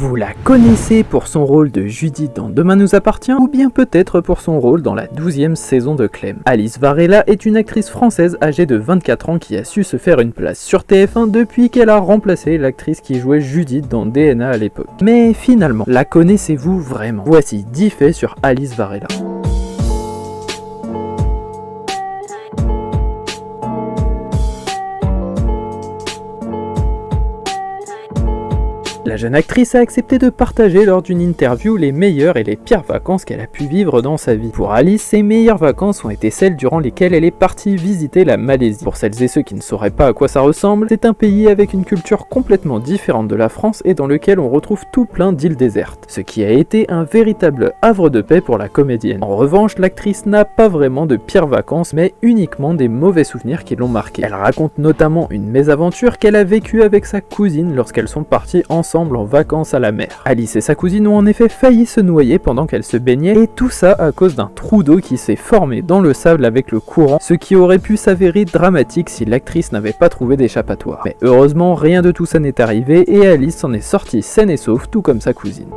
Vous la connaissez pour son rôle de Judith dans Demain nous appartient, ou bien peut-être pour son rôle dans la 12e saison de Clem. Alice Varela est une actrice française âgée de 24 ans qui a su se faire une place sur TF1 depuis qu'elle a remplacé l'actrice qui jouait Judith dans DNA à l'époque. Mais finalement, la connaissez-vous vraiment? Voici 10 faits sur Alice Varela. La jeune actrice a accepté de partager lors d'une interview les meilleures et les pires vacances qu'elle a pu vivre dans sa vie. Pour Alice, ses meilleures vacances ont été celles durant lesquelles elle est partie visiter la Malaisie. Pour celles et ceux qui ne sauraient pas à quoi ça ressemble, c'est un pays avec une culture complètement différente de la France et dans lequel on retrouve tout plein d'îles désertes, ce qui a été un véritable havre de paix pour la comédienne. En revanche, l'actrice n'a pas vraiment de pires vacances, mais uniquement des mauvais souvenirs qui l'ont marquée. Elle raconte notamment une mésaventure qu'elle a vécue avec sa cousine lorsqu'elles sont parties ensemble en vacances à la mer. Alice et sa cousine ont en effet failli se noyer pendant qu'elles se baignaient, et tout ça à cause d'un trou d'eau qui s'est formé dans le sable avec le courant, ce qui aurait pu s'avérer dramatique si l'actrice n'avait pas trouvé d'échappatoire. Mais heureusement, rien de tout ça n'est arrivé et Alice s'en est sortie saine et sauve, tout comme sa cousine.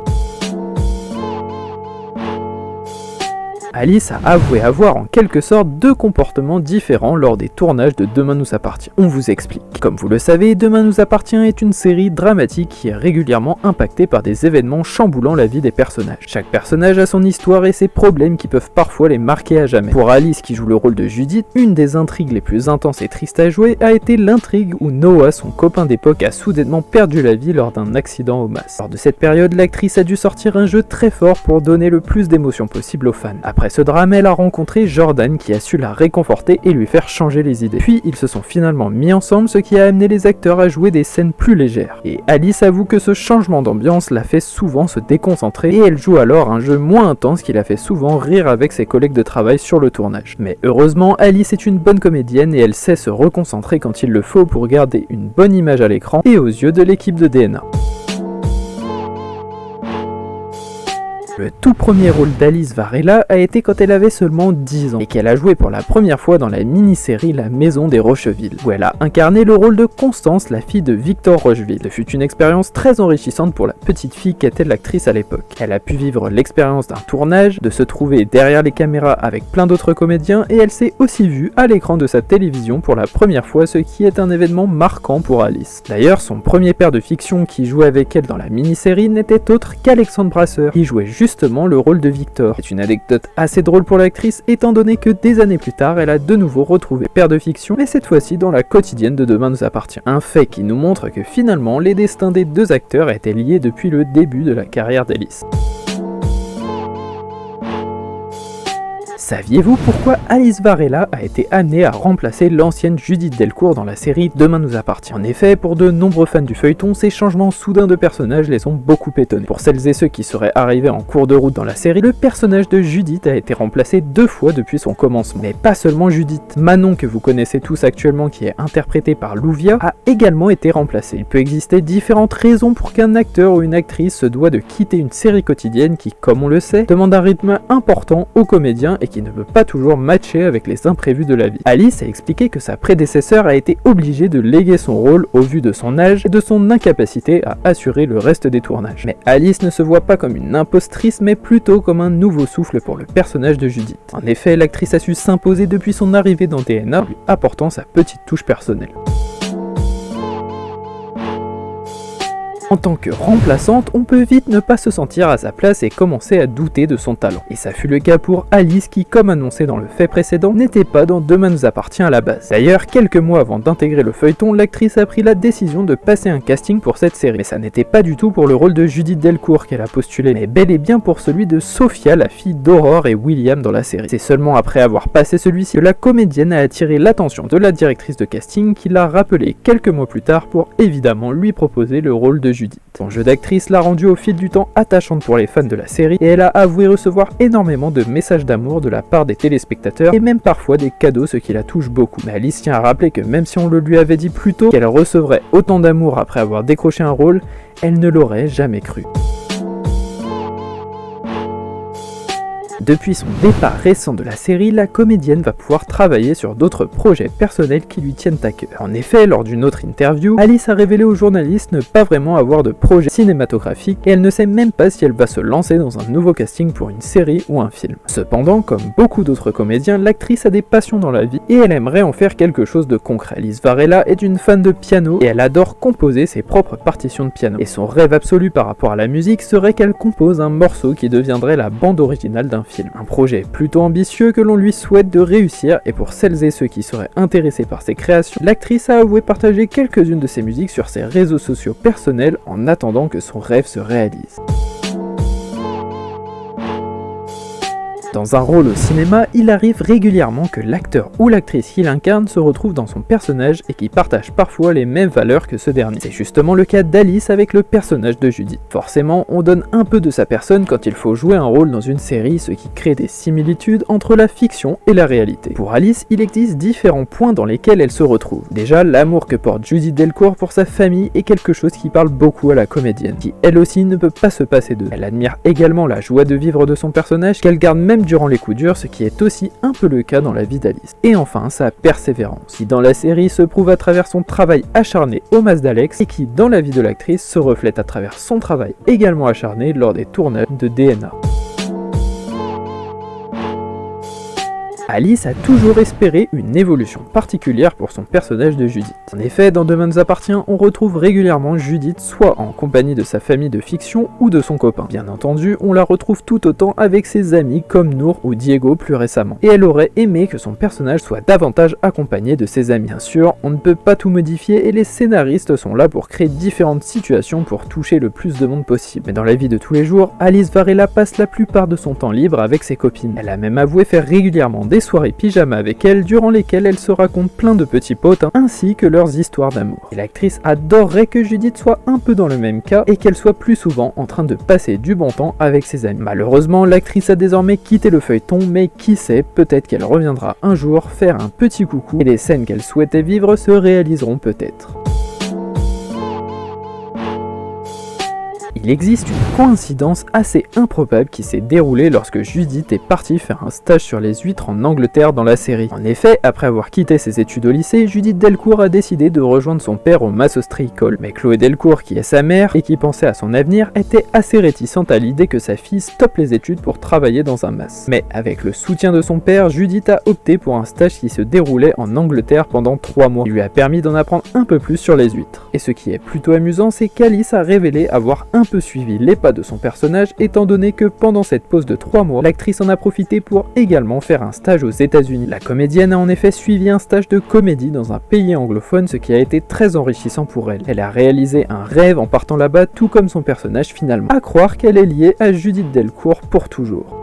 Alice a avoué avoir en quelque sorte deux comportements différents lors des tournages de Demain nous appartient. On vous explique. Comme vous le savez, Demain nous appartient est une série dramatique qui est régulièrement impactée par des événements chamboulant la vie des personnages. Chaque personnage a son histoire et ses problèmes qui peuvent parfois les marquer à jamais. Pour Alice qui joue le rôle de Judith, une des intrigues les plus intenses et tristes à jouer a été l'intrigue où Noah, son copain d'époque, a soudainement perdu la vie lors d'un accident au mas. Lors de cette période, l'actrice a dû sortir un jeu très fort pour donner le plus d'émotions possible aux fans. Après ce drame, elle a rencontré Jordan qui a su la réconforter et lui faire changer les idées. Puis ils se sont finalement mis ensemble, ce qui a amené les acteurs à jouer des scènes plus légères. Et Alice avoue que ce changement d'ambiance l'a fait souvent se déconcentrer et elle joue alors un jeu moins intense qui la fait souvent rire avec ses collègues de travail sur le tournage. Mais heureusement, Alice est une bonne comédienne et elle sait se reconcentrer quand il le faut pour garder une bonne image à l'écran et aux yeux de l'équipe de DNA. Le tout premier rôle d'Alice Varela a été quand elle avait seulement 10 ans et qu'elle a joué pour la première fois dans la mini-série La Maison des Rocheville, où elle a incarné le rôle de Constance, la fille de Victor Rocheville. Ce fut une expérience très enrichissante pour la petite fille qu'était l'actrice à l'époque. Elle a pu vivre l'expérience d'un tournage, de se trouver derrière les caméras avec plein d'autres comédiens et elle s'est aussi vue à l'écran de sa télévision pour la première fois, ce qui est un événement marquant pour Alice. D'ailleurs, son premier père de fiction qui jouait avec elle dans la mini-série n'était autre qu'Alexandre Brasseur, qui jouait justement le rôle de Victor. C'est une anecdote assez drôle pour l'actrice étant donné que des années plus tard, elle a de nouveau retrouvé père de fiction, mais cette fois-ci dans la quotidienne de Demain nous appartient. Un fait qui nous montre que finalement, les destins des deux acteurs étaient liés depuis le début de la carrière d'Alice. Saviez-vous pourquoi Alice Varela a été amenée à remplacer l'ancienne Judith Delcourt dans la série Demain nous appartient? En effet, pour de nombreux fans du feuilleton, ces changements soudains de personnages les ont beaucoup étonnés. Pour celles et ceux qui seraient arrivés en cours de route dans la série, le personnage de Judith a été remplacé 2 fois depuis son commencement. Mais pas seulement Judith. Manon, que vous connaissez tous actuellement, qui est interprétée par Louvia, a également été remplacée. Il peut exister différentes raisons pour qu'un acteur ou une actrice se doit de quitter une série quotidienne qui, comme on le sait, demande un rythme important aux comédiens et qui ne peut pas toujours matcher avec les imprévus de la vie. Alice a expliqué que sa prédécesseur a été obligée de léguer son rôle au vu de son âge et de son incapacité à assurer le reste des tournages. Mais Alice ne se voit pas comme une impostrice, mais plutôt comme un nouveau souffle pour le personnage de Judith. En effet, l'actrice a su s'imposer depuis son arrivée dans DNA, lui apportant sa petite touche personnelle. En tant que remplaçante, on peut vite ne pas se sentir à sa place et commencer à douter de son talent. Et ça fut le cas pour Alice qui, comme annoncé dans le fait précédent, n'était pas dans Demain nous appartient à la base. D'ailleurs, quelques mois avant d'intégrer le feuilleton, l'actrice a pris la décision de passer un casting pour cette série. Mais ça n'était pas du tout pour le rôle de Judith Delcourt qu'elle a postulé, mais bel et bien pour celui de Sophia, la fille d'Aurore et William dans la série. C'est seulement après avoir passé celui-ci que la comédienne a attiré l'attention de la directrice de casting qui l'a rappelé quelques mois plus tard pour évidemment lui proposer le rôle de Judith. Son jeu d'actrice l'a rendue au fil du temps attachante pour les fans de la série et elle a avoué recevoir énormément de messages d'amour de la part des téléspectateurs et même parfois des cadeaux, ce qui la touche beaucoup. Mais Alice tient à rappeler que même si on le lui avait dit plus tôt qu'elle recevrait autant d'amour après avoir décroché un rôle, elle ne l'aurait jamais cru. Depuis son départ récent de la série, la comédienne va pouvoir travailler sur d'autres projets personnels qui lui tiennent à cœur. En effet, lors d'une autre interview, Alice a révélé aux journalistes ne pas vraiment avoir de projet cinématographique et elle ne sait même pas si elle va se lancer dans un nouveau casting pour une série ou un film. Cependant, comme beaucoup d'autres comédiens, l'actrice a des passions dans la vie et elle aimerait en faire quelque chose de concret. Alice Varela est une fan de piano et elle adore composer ses propres partitions de piano. Et son rêve absolu par rapport à la musique serait qu'elle compose un morceau qui deviendrait la bande originale d'un film. Un projet plutôt ambitieux que l'on lui souhaite de réussir, et pour celles et ceux qui seraient intéressés par ses créations, l'actrice a avoué partager quelques-unes de ses musiques sur ses réseaux sociaux personnels en attendant que son rêve se réalise. Dans un rôle au cinéma, il arrive régulièrement que l'acteur ou l'actrice qui l'incarne se retrouve dans son personnage et qui partage parfois les mêmes valeurs que ce dernier. C'est justement le cas d'Alice avec le personnage de Judith. Forcément, on donne un peu de sa personne quand il faut jouer un rôle dans une série, ce qui crée des similitudes entre la fiction et la réalité. Pour Alice, il existe différents points dans lesquels elle se retrouve. Déjà, l'amour que porte Judith Delcourt pour sa famille est quelque chose qui parle beaucoup à la comédienne, qui elle aussi ne peut pas se passer d'eux. Elle admire également la joie de vivre de son personnage, qu'elle garde même durant les coups durs, ce qui est aussi un peu le cas dans la vie d'Alice. Et enfin, sa persévérance, qui dans la série se prouve à travers son travail acharné au masque d'Alex, et qui dans la vie de l'actrice se reflète à travers son travail également acharné lors des tournages de DNA. Alice a toujours espéré une évolution particulière pour son personnage de Judith. En effet, dans Demain nous appartient, on retrouve régulièrement Judith soit en compagnie de sa famille de fiction ou de son copain. Bien entendu, on la retrouve tout autant avec ses amis comme Nour ou Diego plus récemment. Et elle aurait aimé que son personnage soit davantage accompagné de ses amis. Bien sûr, on ne peut pas tout modifier et les scénaristes sont là pour créer différentes situations pour toucher le plus de monde possible. Mais dans la vie de tous les jours, Alice Varela passe la plupart de son temps libre avec ses copines. Elle a même avoué faire régulièrement des soirées pyjama avec elle durant lesquelles elle se raconte plein de petits potins ainsi que leurs histoires d'amour. Et l'actrice adorerait que Judith soit un peu dans le même cas et qu'elle soit plus souvent en train de passer du bon temps avec ses amis. Malheureusement, l'actrice a désormais quitté le feuilleton, mais qui sait, peut-être qu'elle reviendra un jour faire un petit coucou et les scènes qu'elle souhaitait vivre se réaliseront peut-être. Il existe une coïncidence assez improbable qui s'est déroulée lorsque Judith est partie faire un stage sur les huîtres en Angleterre dans la série. En effet, après avoir quitté ses études au lycée, Judith Delcourt a décidé de rejoindre son père au Mass Ostry Hall. Mais Chloé Delcourt, qui est sa mère et qui pensait à son avenir, était assez réticente à l'idée que sa fille stoppe les études pour travailler dans un Mass. Mais avec le soutien de son père, Judith a opté pour un stage qui se déroulait en Angleterre pendant 3 mois. Il lui a permis d'en apprendre un peu plus sur les huîtres. Et ce qui est plutôt amusant, c'est qu'Alice a révélé avoir un peu suivi les pas de son personnage, étant donné que pendant cette pause de 3 mois, l'actrice en a profité pour également faire un stage aux États-Unis. La comédienne a en effet suivi un stage de comédie dans un pays anglophone, ce qui a été très enrichissant pour elle. Elle a réalisé un rêve en partant là-bas, tout comme son personnage finalement. À croire qu'elle est liée à Judith Delcourt pour toujours.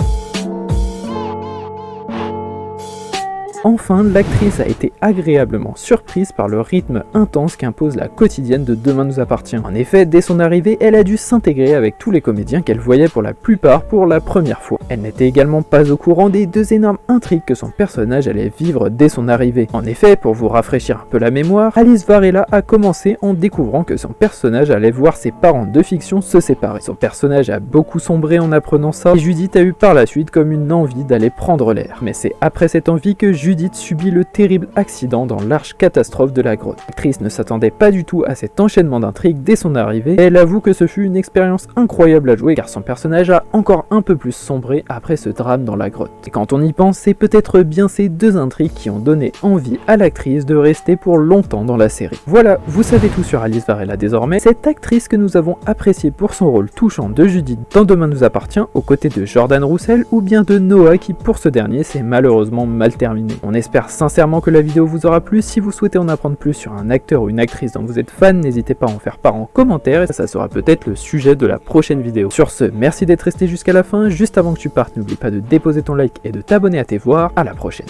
Enfin, l'actrice a été agréablement surprise par le rythme intense qu'impose la quotidienne de Demain nous appartient. En effet, dès son arrivée, elle a dû s'intégrer avec tous les comédiens qu'elle voyait pour la plupart pour la première fois. Elle n'était également pas au courant des 2 énormes intrigues que son personnage allait vivre dès son arrivée. En effet, pour vous rafraîchir un peu la mémoire, Alice Varela a commencé en découvrant que son personnage allait voir ses parents de fiction se séparer. Son personnage a beaucoup sombré en apprenant ça, et Judith a eu par la suite comme une envie d'aller prendre l'air. Mais c'est après cette envie que Judith subit le terrible accident dans l'arche catastrophe de la grotte. L'actrice ne s'attendait pas du tout à cet enchaînement d'intrigues dès son arrivée, et elle avoue que ce fut une expérience incroyable à jouer car son personnage a encore un peu plus sombré après ce drame dans la grotte. Et quand on y pense, c'est peut-être bien ces 2 intrigues qui ont donné envie à l'actrice de rester pour longtemps dans la série. Voilà, vous savez tout sur Alice Varela désormais, cette actrice que nous avons appréciée pour son rôle touchant de Judith dans Demain nous appartient, aux côtés de Jordan Roussel ou bien de Noah qui pour ce dernier s'est malheureusement mal terminé. On espère sincèrement que la vidéo vous aura plu. Si vous souhaitez en apprendre plus sur un acteur ou une actrice dont vous êtes fan, n'hésitez pas à en faire part en commentaire et ça sera peut-être le sujet de la prochaine vidéo. Sur ce, merci d'être resté jusqu'à la fin. Juste avant que tu partes, n'oublie pas de déposer ton like et de t'abonner à tes voix. À la prochaine.